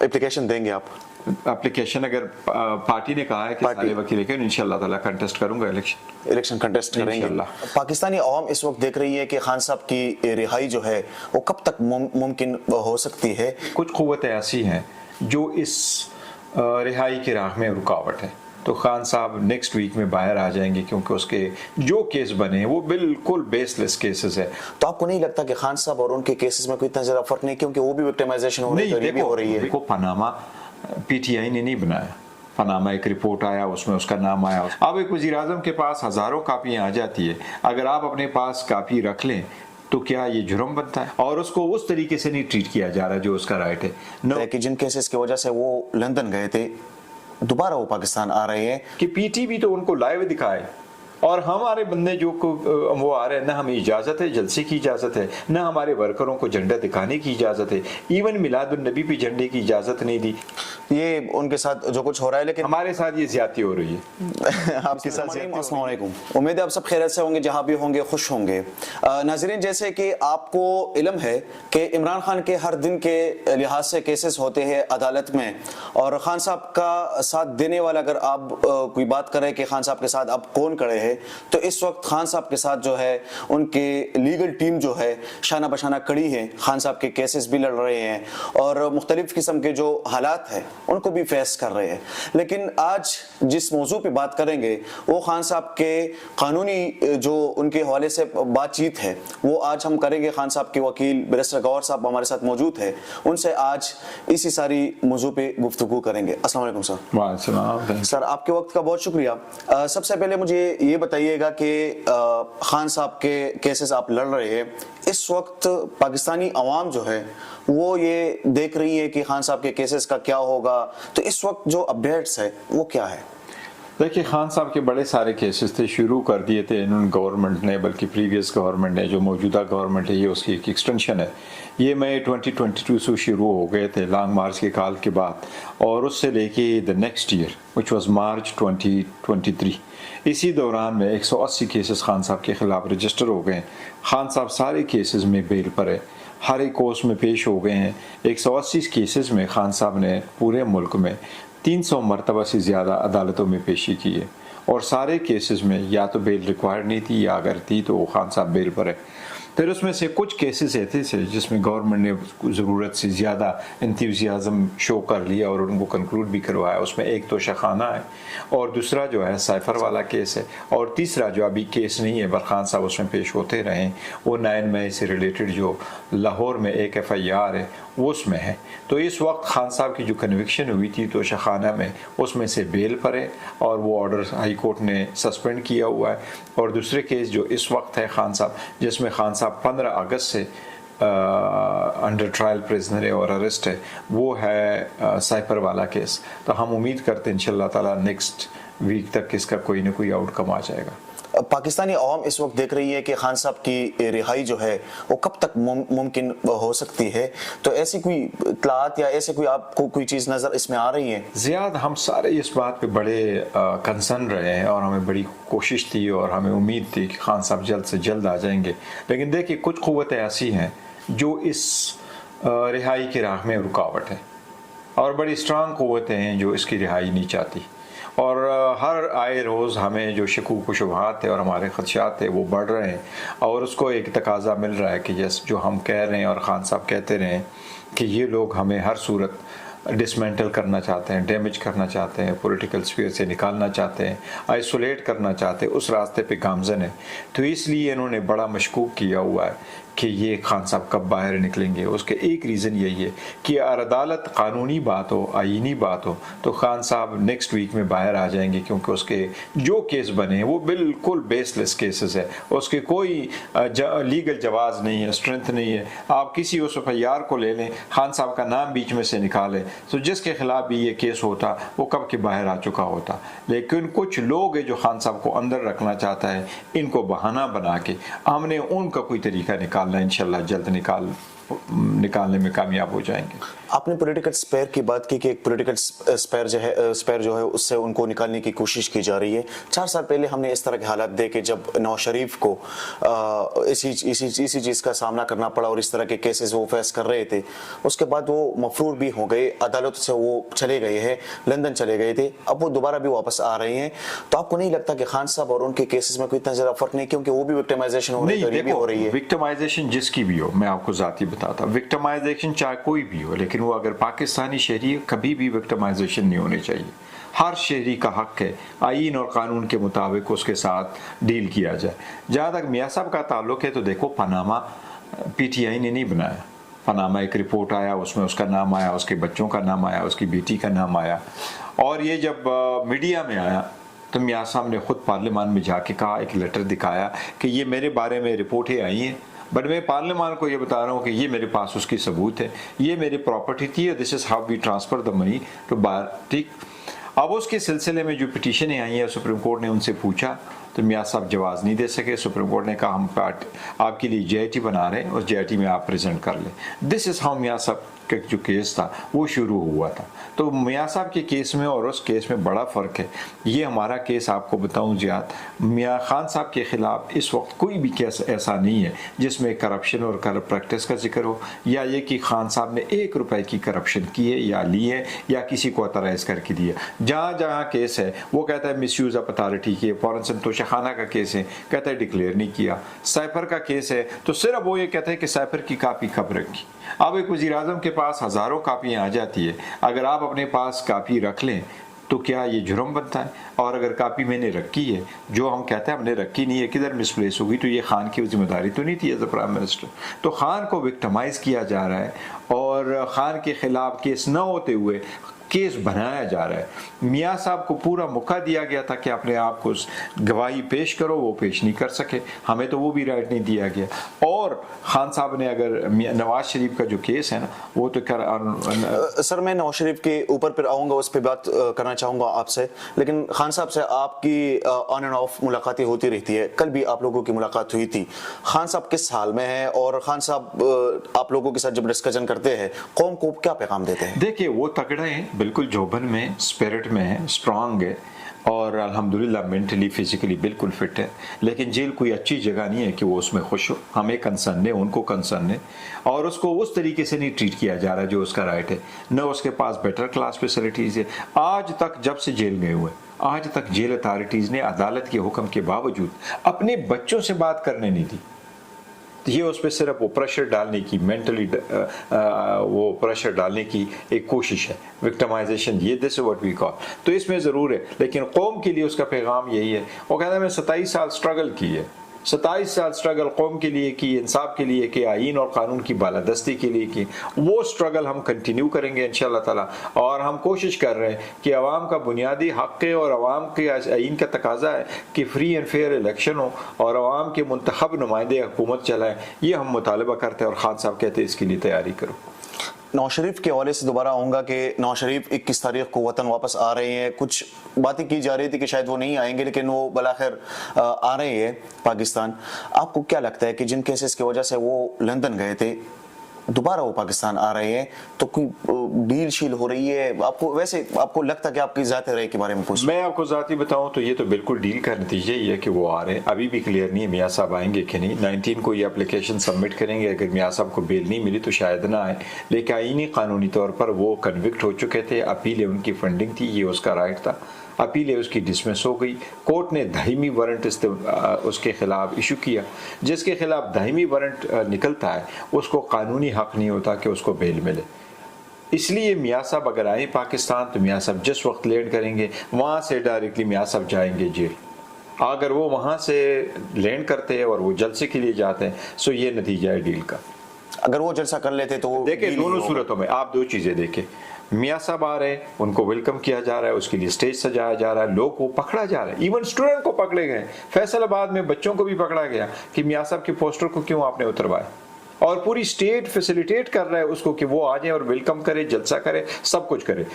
Application देंगे आप? Application अगर पार्टी ने कहा है कि सारे वकील लेकर इंशाल्लाह ताला कंटेस्ट करूंगा, इलेक्शन कंटेस्ट करेंगे। पाकिस्तानी अवाम इस वक्त देख रही है कि खान साहब की रिहाई जो है वो कब तक मुमकिन हो सकती है? कुछ क़ुव्वतें ऐसी हैं जो इस रिहाई की राह में रुकावट है, तो खान साहब नेक्स्ट वीक में बाहर आ जाएंगे क्योंकि उसके जो केस बने हैं वो बिल्कुल बेसलेस केसेस है। तो आपको नहीं लगता कि खान साहब और उनके केसेस में कोई इतना ज़्यादा फर्क नहीं, क्योंकि वो भी विक्टिमाइजेशन हो रही है? देखो पनामा पीटीआई ने नहीं बनाया, पनामा एक रिपोर्ट आया उसमें उसका नाम आया। अब एक वज़ीर-ए-आज़म के पास हज़ारों कापियाँ आ जाती है, अगर आप अपने पास कापी रख लें तो क्या ये जुर्म बनता है? और उसको उस तरीके से नहीं ट्रीट किया जा रहा जो उसका राइट है। कि जिन केसेस की वजह से वो लंदन गए थे दोबारा वो पाकिस्तान आ रहे हैं, कि पीटीवी तो उनको लाइव दिखाए और हमारे बंदे जो वो आ रहे हैं, ना हमें इजाज़त है जलसे की इजाज़त है, ना हमारे वर्करों को झंडा दिखाने की इजाज़त है, इवन मिलादुन नबी पे झंडे की इजाज़त नहीं दी। ये उनके साथ जो कुछ हो रहा है, लेकिन हमारे साथ ये ज्यादती हो रही है। आपके साथ अस्सलाम वालेकुम। उम्मीद है आप सब खैरियत से होंगे, जहाँ भी होंगे खुश होंगे। नाज़रीन, जैसे कि आपको इल्म है कि इमरान खान के हर दिन के लिहाज से केसेस होते हैं अदालत में, और खान साहब का साथ देने वाला अगर आप कोई बात करें कि खान साहब के साथ अब कौन खड़े हैं, तो इस वक्त खान साहब के साथ जो है उनके लीगल टीम जो है शाना बशाना खड़ी है। खान साहब के केसेस भी लड़ रहे हैं और मुख्तलिफ किस्म के जो हालात हैं उनको भी फेस कर रहे हैं। लेकिन आज जिस मौजू पे बात करेंगे वो खान साहब के कानूनी जो उनके हवाले से बातचीत है वो आज हम करेंगे। खान साहब के वकील बैरिस्टर गौहर साहब हमारे साथ मौजूद है, उनसे आज इसी सारी मौजू पे गुफ्तगू करेंगे। अस्सलाम वालेकुम सर। वालेकुम सर, आपके वक्त का बहुत शुक्रिया। सबसे पहले मुझे ये बताइएगा कि खान साहब के केसेस आप लड़ रहे हैं, इस वक्त पाकिस्तानी अवाम जो है वो ये देख रही है कि खान साहब के केसेस का क्या होगा, तो इस वक्त जो अपडेट्स है वो क्या है? देखिए, खान साहब के बड़े सारे केसेस थे, शुरू कर दिए थे इन्होंने गवर्नमेंट ने, बल्कि प्रीवियस गवर्नमेंट ने, जो मौजूदा गवर्नमेंट है ये उसकी एक एक्सटेंशन है। ये मई 2022 से शुरू हो गए थे लॉन्ग मार्च के काल के बाद, और उससे लेके the next year which was March 2023, इसी दौरान में 180 केसेस खान साहब के खिलाफ रजिस्टर हो गए। खान साहब सारे केसेस में बेल पर है, हर एक कोर्स में पेश हो गए हैं। 180 केसेस में खान साहब ने पूरे मुल्क में 300 मरतबा से ज़्यादा अदालतों में पेशी की है, और सारे केसेस में या तो बेल रिक्वायर्ड नहीं थी या अगर थी तो वो खान साहब बेल पर है। फिर उसमें से कुछ केसेस ऐसे थे जिसमें गवर्नमेंट ने ज़रूरत से ज़्यादा इंथुसियाज़म शो कर लिया और उनको कंक्लूड भी करवाया। उसमें एक तो शखाना है, और दूसरा जो है साइफर वाला केस है, और तीसरा जो अभी केस नहीं है पर खान साहब उसमें पेश होते रहे, वो 9 मई से रिलेटेड जो लाहौर में एक FIR है वो उसमें है। तो इस वक्त खान साहब की जो कन्विक्शन हुई थी तो शखाना में, उसमें से बेल पर है और वो ऑर्डर हाई कोर्ट ने सस्पेंड किया हुआ है। और दूसरे केस जो इस वक्त है खान साहब, जिसमें खान साहब 15 अगस्त से अंडर ट्रायल प्रिजनर है और अरेस्ट है, वो है साइफर वाला केस। तो हम उम्मीद करते हैं इंशाल्लाह ताला नेक्स्ट वीक तक इसका कोई ना कोई आउटकम आ जाएगा। पाकिस्तानी अवाम इस वक्त देख रही है कि खान साहब की रिहाई जो है वो कब तक मुमकिन हो सकती है, तो ऐसी कोई इत्तलात या ऐसे कोई आपको कोई चीज़ नज़र इसमें आ रही है? ज़ियाद हम सारे इस बात पे बड़े कंसर्न रहे हैं और हमें बड़ी कोशिश थी और हमें उम्मीद थी कि खान साहब जल्द से जल्द आ जाएंगे। लेकिन देखिए, कुछ क़ुव्वतें ऐसी हैं जो इस रिहाई की राह में रुकावट है, और बड़ी स्ट्रांग क़ुव्वतें हैं जो इसकी रिहाई नहीं चाहती। और हर आए रोज़ हमें जो शकूक व शुबहात है और हमारे ख़दशात है वो बढ़ रहे हैं, और उसको एक तकाजा मिल रहा है कि जैसे जो हम कह रहे हैं और ख़ान साहब कहते रहे कि ये लोग हमें हर सूरत डिसमेंटल करना चाहते हैं, डैमेज करना चाहते हैं, पॉलिटिकल स्फीयर से निकालना चाहते हैं, आइसोलेट करना चाहते हैं, उस रास्ते पे गामज़न है। तो इसलिए इन्होंने बड़ा मशकूक किया हुआ है कि ये खान साहब कब बाहर निकलेंगे। उसके एक रीज़न यही है कि अगर अदालत कानूनी बात हो, आईनी बात हो, तो खान साहब नेक्स्ट वीक में बाहर आ जाएंगे क्योंकि उसके जो केस बने हैं वो बिल्कुल बेसलेस केसेस है, उसके कोई लीगल जवाज़ नहीं है, स्ट्रेंथ नहीं है। आप किसी उस FIR को ले लें, खान साहब का नाम बीच में से निकालें, तो जिसके खिलाफ भी ये केस होता वो कब के बाहर आ चुका होता। लेकिन कुछ लोग हैं जो खान साहब को अंदर रखना चाहता है, इनको बहाना बना के हमने उनका कोई तरीका इंशाल्लाह जल्द निकालने में कामयाब हो जाएंगे। आपने पॉलिटिकल स्पेयर की बात की कि एक पॉलिटिकल स्पेयर जो है उससे उनको निकालने की कोशिश की जा रही है। 4 साल पहले हमने इस तरह के हालात देखे जब नवाज शरीफ को इसी चीज़ का सामना करना पड़ा और इस तरह के केसेस वो फेस कर रहे थे। उसके बाद वो मफरूर भी हो गए, अदालत से वो चले गए हैं, लंदन चले गए थे, अब वो दोबारा भी वापस आ रहे हैं। तो आपको नहीं लगता कि खान साहब और उनके केसेस में कोई इतना ज़्यादा फर्क नहीं, क्योंकि वो भी विक्टिमाइजेशन हो रही है, गरीबी हो रही है। विक्टिमाइजेशन जिसकी भी हो, मैं आपको जाती बताता, विक्टिमाइजेशन चाहे कोई भी हो, लेकिन वो अगर पाकिस्तानी शहरी है, कभी भी विक्टिमाइजेशन नहीं होनी चाहिए। हर शहरी का हक है आईन और कानून के मुताबिक उसके साथ डील किया जाए। जहाँ तक मियाँ साहब का ताल्लुक है तो देखो, पनामा पीटीआई ने नहीं बनाया। पनामा एक रिपोर्ट आया, उसमें उसका नाम आया, उसके बच्चों का नाम आया, उसकी बेटी का नाम आया, और ये जब मीडिया में आया तो मियाँ साहब ने खुद पार्लियामान में जाके कहा, एक लेटर दिखाया कि ये मेरे बारे में रिपोर्टें आई हैं, बट मैं पार्लियामान को ये बता रहा हूँ कि ये मेरे पास उसकी सबूत है, ये मेरी प्रॉपर्टी थी, this is how we transfer the money to bar. ठीक, अब उसके सिलसिले में जो पिटीशनें आई हैं, सुप्रीम कोर्ट ने उनसे पूछा तो मियाँ साहब जवाब नहीं दे सके। सुप्रीम कोर्ट ने कहा हम आपके लिए JIT बना रहे हैं और JIT में आप प्रेजेंट कर लें। दिस इज़ हाउ मियाँ साहब का जो केस था वो शुरू हुआ था। तो मियाँ साहब के केस में और उस केस में बड़ा फ़र्क है। ये हमारा केस आपको बताऊं ज़ियाद, मियाँ खान साहब के ख़िलाफ़ इस वक्त कोई भी केस ऐसा नहीं है जिसमें करप्शन और करप्ट प्रैक्टिस का जिक्र हो, या ये कि खान साहब ने 1 रुपए की करप्शन की है या ली है या किसी को ऑथराइज करके दिया। जहाँ जहाँ केस है वो कहता है मिसयूज़ ऑफ अथॉरिटी की है। फॉरन संतोषखाना का केस है, कहता है डिक्लेयर नहीं किया। साइफर का केस है तो सिर्फ वो ये कहता है कि साइफर की कापी कब रखी। अब एक वज़ीर-ए-आज़म के पास हज़ारों कापियाँ आ जाती है, अगर आप अपने पास कापी रख लें तो क्या ये जुर्म बनता है? और अगर कापी मैंने रखी है, जो हम कहते हैं हमने रखी नहीं है, किधर मिसप्लेस होगी, तो ये खान की जिम्मेदारी तो नहीं थी एज अ प्राइम मिनिस्टर। तो खान को विक्टिमाइज किया जा रहा है और खान के खिलाफ केस न होते हुए केस बनाया जा रहा है। मियाँ साहब को पूरा मौका दिया गया था कि अपने आप को गवाही पेश करो, वो पेश नहीं कर सके, हमें तो वो भी राइट नहीं दिया गया। और खान साहब ने अगर नवाज शरीफ का जो केस है ना, वो तो सर मैं नवाज शरीफ के ऊपर फिर आऊँगा, उस पर बात करना चाहूँगा आपसे, लेकिन खान साहब से आपकी ऑन एंड ऑफ मुलाकातें होती रहती है। कल भी आप लोगों की मुलाकात हुई थी। खान साहब किस हाल में है और खान साहब आप लोगों के साथ जब डिस्कशन करते हैं कौम को क्या पैगाम देते हैं? देखिए, वो तगड़ा है, बिल्कुल जोबन में, स्पिरिट में है, स्ट्रांग है और अल्हम्दुलिल्लाह मेंटली फिजिकली बिल्कुल फिट है। लेकिन जेल कोई अच्छी जगह नहीं है कि वो उसमें खुश हो। हमें कंसर्न है, उनको कंसर्न है, और उसको उस तरीके से नहीं ट्रीट किया जा रहा जो उसका राइट है। न उसके पास बेटर क्लास फैसिलिटीज़ है। आज तक जब से जेल गए हुए, आज तक जेल अथॉरिटीज़ ने अदालत के हुक्म के बावजूद अपने बच्चों से बात करने नहीं दी। ये उस पर सिर्फ वो प्रेशर डालने की, मेंटली वो प्रेशर डालने की एक कोशिश है, विक्टिमाइजेशन, ये दिस व्हाट वी कॉल। तो इसमें ज़रूर है, लेकिन कौम के लिए उसका पैगाम यही है। वो कहता है मैं 27 साल स्ट्रगल की है, 27 साल स्ट्रगल कौम के लिए की, इंसाफ के लिए की, आईन और कानून की बालादस्ती के लिए की। वो स्ट्रगल हम कंटिन्यू करेंगे इंशाअल्लाह ताला, और हम कोशिश कर रहे हैं कि अवाम का बुनियादी हक़ है और अवाम के आईन का तकाजा है कि फ्री एंड फेयर इलेक्शन हो और अवाम के मुंतखब नुमाइंदे हुकूमत चलाएँ। ये हम मुतालबा करते हैं और खान साहब कहते हैं इसके लिए तैयारी करो। नवाज शरीफ के हवाले से दोबारा आऊँगा कि नवाज शरीफ 21 तारीख को वतन वापस आ रहे हैं। कुछ बातें की जा रही थी कि शायद वो नहीं आएंगे, लेकिन वो बलाखिर आ रहे हैं पाकिस्तान। आपको क्या लगता है कि जिन केसेस की वजह से वो लंदन गए थे, दोबारा वो पाकिस्तान आ रहे हैं, तो कोई डील शील हो रही है? आपको वैसे आपको लगता है कि आपकी ज़ाती राय के बारे में कुछ? मैं आपको ज़ाती बताऊं तो ये तो बिल्कुल डील का नतीजा ही है कि वो आ रहे हैं। अभी भी क्लियर नहीं है मियाँ साहब आएंगे कि नहीं। 19 को ये एप्लीकेशन सबमिट करेंगे। अगर मियाँ साहब को बेल नहीं मिली तो शायद ना आए, लेकिन आईनी कानूनी तौर पर वो कन्विक्ट हो चुके थे। अपील है, उनकी फंडिंग थी, ये उसका राइट था। अपील है, उसकी डिसमिस हो गई। कोर्ट ने दायमी वारंट उसके खिलाफ इशू किया। जिसके खिलाफ दायमी वारंट निकलता है उसको कानूनी हक नहीं होता कि उसको बेल मिले। इसलिए मियाँ साहब अगर आए पाकिस्तान तो मियाँ साहब जिस वक्त लैंड करेंगे वहाँ से डायरेक्टली मियाँ साहब जाएंगे जेल। अगर वो वहाँ से लैंड करते हैं और वो जलसे के लिए जाते हैं तो ये नतीजा है डील का। अगर वो जलसा कर लेते तो देखिए, दोनों सूरतों में आप 2 चीज़ें देखें। मियाँ साहब आ रहे हैं, उनको वेलकम किया जा रहा है, उसके लिए स्टेज सजाया जा रहा है, लोग को पकड़ा जा रहा है, इवन स्टूडेंट को पकड़े गए। फैसलाबाद में बच्चों को भी पकड़ा गया कि मियाँ साहब के पोस्टर को क्यों आपने उतरवाए, और पूरी स्टेट फैसिलिटेट कर रहा है उसको कि वो आ जाए और वेलकम करे, जलसा करे, सब कुछ करे।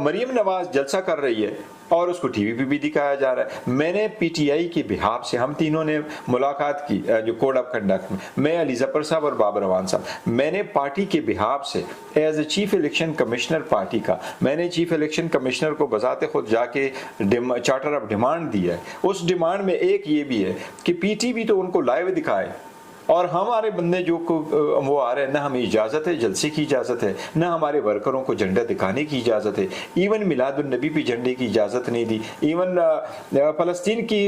मरीम नवाज जलसा कर रही है और उसको टीवी पे भी दिखाया जा रहा है। मैंने पीटीआई के बिहाफ से, हम तीनों ने मुलाकात की जो कोड ऑफ कंडक्ट में, मैं, अली जफर साहब और बाबर रवान साहब, मैंने पार्टी के बिहाफ से as a chief election commissioner party का, मैंने चीफ इलेक्शन कमिश्नर को बजाते खुद जाके चार्टर ऑफ डिमांड दिया है। उस डिमांड में एक ये भी है कि पीटीवी तो उनको लाइव दिखाए और हमारे बंदे जो वो आ रहे हैं, ना हमें इजाज़त है जलसे की इजाज़त है, ना हमारे वर्करों को झंडा दिखाने की इजाज़त है। इवन मिलादुन नबी पे झंडे की इजाज़त नहीं दी। इवन फ़लस्तीन की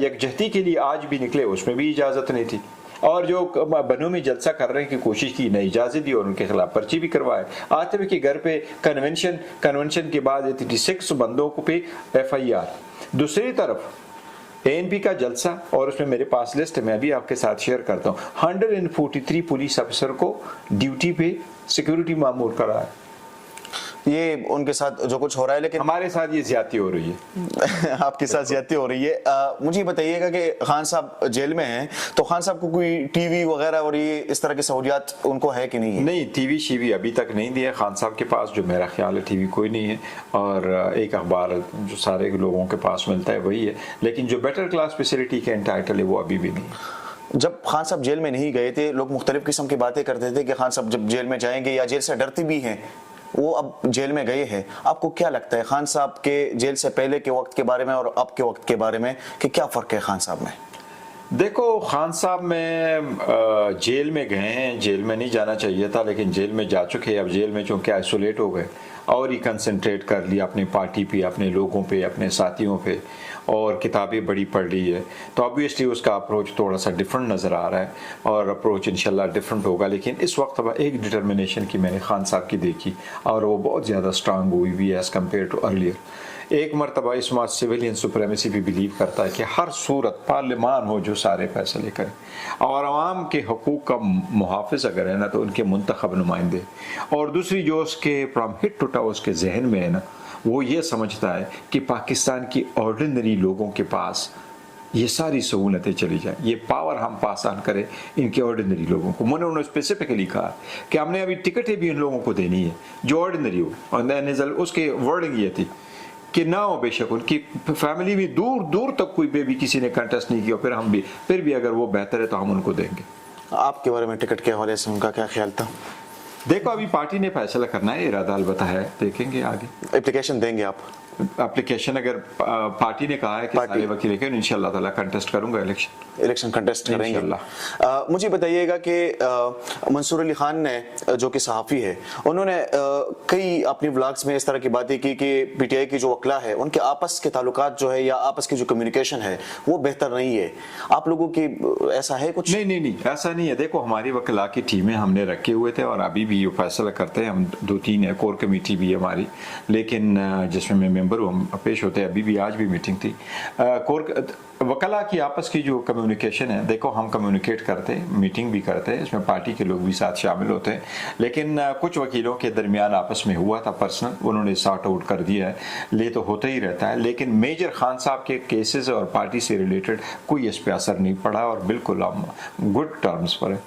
यकजहती के लिए आज भी निकले, उसमें भी इजाज़त नहीं थी। और जो बनों में जलसा कर रहे हैं की कोशिश की, नई इजाज़त दी और उनके खिलाफ पर्ची भी करवाए। आते हुए के घर पे कन्वेंशन के बाद 86 बंदों को पे FIR। दूसरी तरफ ANP का जलसा, और उसमें मेरे पास लिस्ट है, मैं भी आपके साथ शेयर करता हूँ। 143 पुलिस अफसर को ड्यूटी पे सिक्योरिटी मामूर करा है। ये उनके साथ जो कुछ हो रहा है, लेकिन हमारे साथ ये ज्यादती हो रही है। आपके साथ ज्यादती हो रही है। मुझे बताइएगा कि खान साहब जेल में हैं, तो खान साहब को कोई टीवी वगैरह और ये इस तरह की सहूलियात उनको है कि नहीं है? नहीं, टीवी शीवी अभी तक नहीं दिया खान साहब के पास, जो मेरा ख्याल है टीवी कोई नहीं है। और एक अखबार जो सारे लोगों के पास मिलता है वही है, लेकिन जो बेटर क्लास फैसिलिटी के एंटाइटल है वो अभी भी नहीं है। जब खान साहब जेल में नहीं गए थे, लोग मुख्तलिफ किस्म की बातें करते थे कि खान साहब जब जेल में जाएंगे, या जेल से डरते भी हैं, वो अब जेल में गए हैं। आपको क्या लगता है खान साहब के जेल से पहले के वक्त के बारे में और अब के वक्त के बारे में, कि क्या फ़र्क है खान साहब में? देखो, खान साहब में जेल में गए हैं, जेल में नहीं जाना चाहिए था, लेकिन जेल में जा चुके हैं। अब जेल में चूँकि आइसोलेट हो गए और ही कंसंट्रेट कर लिया अपनी पार्टी पे, अपने लोगों पे, अपने साथियों पे, और किताबें बड़ी पढ़ ली है, तो ऑब्वियसली उसका अप्रोच थोड़ा सा डिफरेंट नज़र आ रहा है और अप्रोच इंशाल्लाह डिफरेंट होगा। लेकिन इस वक्त अब एक डिटर्मिनेशन की मैंने खान साहब की देखी और वो बहुत ज़्यादा स्ट्रांग हुई हुई है एज़ कम्पेयर टू अर्लियर। एक मरतबा इस बात सिविलियन सुप्रेमेसी भी बिलीव करता है कि हर सूरत पार्लियामान हो जो सारे फैसले करे, और आवाम के हकूक़ का मुहाफ़िज़ अगर है ना तो उनके मुंतखब नुमाइंदे। और दूसरी जो उसके फ्राम हिट टू टाउ उसके जहन में है ना, वो ये समझता है कि पाकिस्तान की ऑर्डिनरी लोगों के पास ये सारी सहूलतें चली जाएं, ये पावर हम पास ऑन करें इनके ऑर्डिनरी लोगों को। उन्होंने स्पेसिफिकली कहा कि हमने अभी टिकटें भी इन लोगों को देनी है जो ऑर्डिनरी हो, और उसके वर्डिंग ये थी कि ना हो बेशक उनकी फैमिली भी दूर दूर तक कोई भी किसी ने कंटेस्ट नहीं किया, फिर भी अगर वो बेहतर है तो हम उनको देंगे। आपके बारे में टिकट के हवाले से उनका क्या ख्याल था? देखो, अभी पार्टी ने फैसला करना है, इरादा अलबत्ता है, देखेंगे आगे। एप्लीकेशन देंगे आप? एप्लीकेशन अगर पार्टी ने कहा है कि सारे वकील के, इंशाल्लाह ताला कंटेस्ट करूंगा, इलेक्शन कंटेस्ट करेंगे। मुझे बताइएगा कि मंसूर अली खान ने, जो कि सहाफ़ी है, उन्होंने कई अपनी व्लॉग्स में इस तरह की बातें की कि पीटीआई की जो वकला है उनके आपस के ताल्लुकात जो है या आपस की जो कम्युनिकेशन है वो बेहतर नहीं है। आप लोगों की ऐसा है कुछ? नहीं, ऐसा नहीं है। देखो, हमारी वकला की टीमें हमने रखे हुए थे और अभी भी ये फैसला करते हैं। हम 2-3 है, कोर कमेटी भी है हमारी, लेकिन जिसमें मैं मेंबर हूँ, हम पेश होते हैं। अभी भी आज भी मीटिंग थी। वकला की आपस की जो कम्युनिकेशन है, देखो हम कम्युनिकेट करते हैं, मीटिंग भी करते हैं, इसमें पार्टी के लोग भी साथ शामिल होते हैं, लेकिन कुछ वकीलों के दरमियान आपस में हुआ था पर्सनल, उन्होंने सॉर्ट आउट कर दिया है, ले तो होता ही रहता है। लेकिन मेजर खान साहब के केसेस और पार्टी से रिलेटेड कोई इस पर असर नहीं पड़ा और बिल्कुल हम गुड टर्म्स पर है।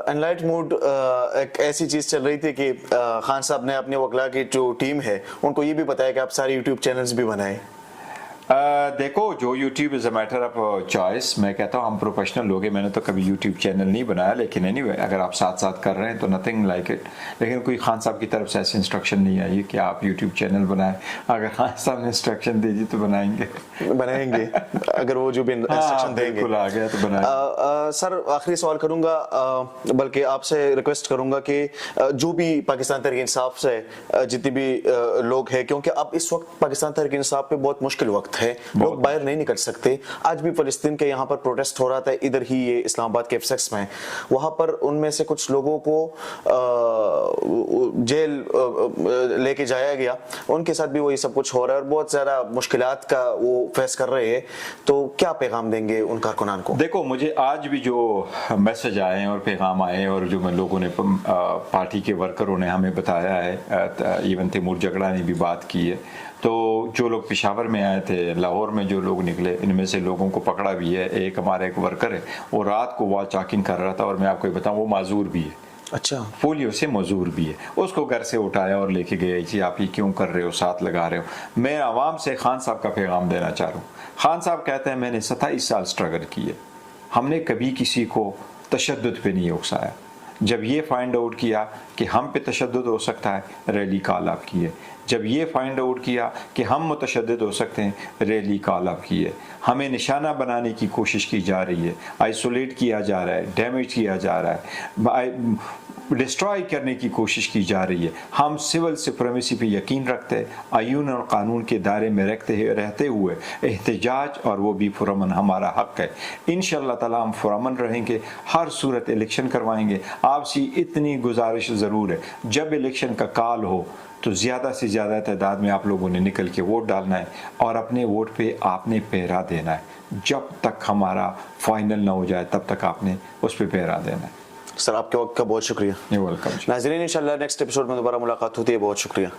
एनलाइट मूड एक ऐसी चीज़ चल रही थी कि खान साहब ने अपने वकला की जो टीम है उनको ये भी बताया कि आप सारे यूट्यूब चैनल्स भी बनाएं। देखो, जो YouTube is a matter of choice. मैं कहता हूँ हम प्रोफेशनल लोग हैं, मैंने तो कभी YouTube चैनल नहीं बनाया, लेकिन एनीवे अगर आप साथ साथ कर रहे हैं तो नथिंग लाइक इट। लेकिन कोई खान साहब की तरफ से ऐसी इंस्ट्रक्शन नहीं आई कि आप YouTube चैनल बनाएं। अगर खान साहब ने इंस्ट्रक्शन दे दी तो बनाएंगे अगर वो जो भी इंस्ट्रक्शन देंगे। आ गया तो बनाएंगे। सर, आखिरी सवाल करूंगा, बल्कि आपसे रिक्वेस्ट करूंगा कि जो भी पाकिस्तान तहरीक इंसाफ से जितने भी लोग हैं, क्योंकि अब इस वक्त पाकिस्तान तहरीक इंसाफ पे बहुत मुश्किल वक्त है, लोग बाहर नहीं निकल सकते। आज भी फलस्तीन के यहाँ पर प्रोटेस्ट हो रहा था, इधर ही ये इस्लामाबाद के F6 में, वहाँ पर उनमें से कुछ लोगों को जेल लेके जाया गया, उनके साथ भी वही सब कुछ हो रहा है और बहुत ज़्यादा मुश्किलात का वो फेस कर रहे हैं। तो क्या पैगाम देंगे उन कारकुनान को? देखो, मुझे आज भी जो मैसेज आए और पैगाम आए और जो लोगों ने पार्टी के वर्करों ने हमें बताया है, इवन तैमूर जगड़ा ने भी बात की है, तो जो लोग पेशावर में आए थे लाहौर में जो लोग निकले इनमें से लोगों को पकड़ा भी है। एक हमारा एक वर्कर है, वो रात को वॉल चॉकिंग कर रहा था, और मैं आपको बताऊं वो माजूर भी है, अच्छा, पोलियो से मजूर भी है। उसको घर से उठाया और लेके गए जी आप ये क्यों कर रहे हो, साथ लगा रहे हो। मैं आवाम से खान साहब का पैगाम देना चाह रहा हूँ। खान साहब कहते हैं मैंने 27 साल स्ट्रगल किए, हमने कभी किसी को तशद्दुद पे नहीं उकसाया। जब ये फाइंड आउट किया कि हम पे तशद्दुद हो सकता है, रैली कॉल आप किए। जब ये फाइंड आउट किया कि हम मुतशद्दिद हो सकते हैं, रैली कॉल आप किए। हमें निशाना बनाने की कोशिश की जा रही है, आइसोलेट किया जा रहा है, डैमेज किया जा रहा है, डिस्ट्रॉय करने की कोशिश की जा रही है। हम सिविल सुप्रीमेसी पे यकीन रखते हैं, आईन और कानून के दायरे में रहते हुए एहतजाज और वो भी पुरअमन हमारा हक है। इंशाअल्लाह ताला हम पुरअमन रहेंगे, हर सूरत इलेक्शन करवाएंगे। आपसे इतनी गुजारिश ज़रूर है, जब इलेक्शन का कॉल हो तो ज़्यादा से ज़्यादा तादाद में आप लोगों ने निकल के वोट डालना है, और अपने वोट पे आपने पहरा देना है। जब तक हमारा फाइनल ना हो जाए तब तक आपने उस पर पहरा देना है। सर आपके वक्त का बहुत शुक्रिया। वेलकम। नाज़रीन, इंशाल्लाह नेक्स्ट एपिसोड में दोबारा मुलाकात होती है। बहुत शुक्रिया।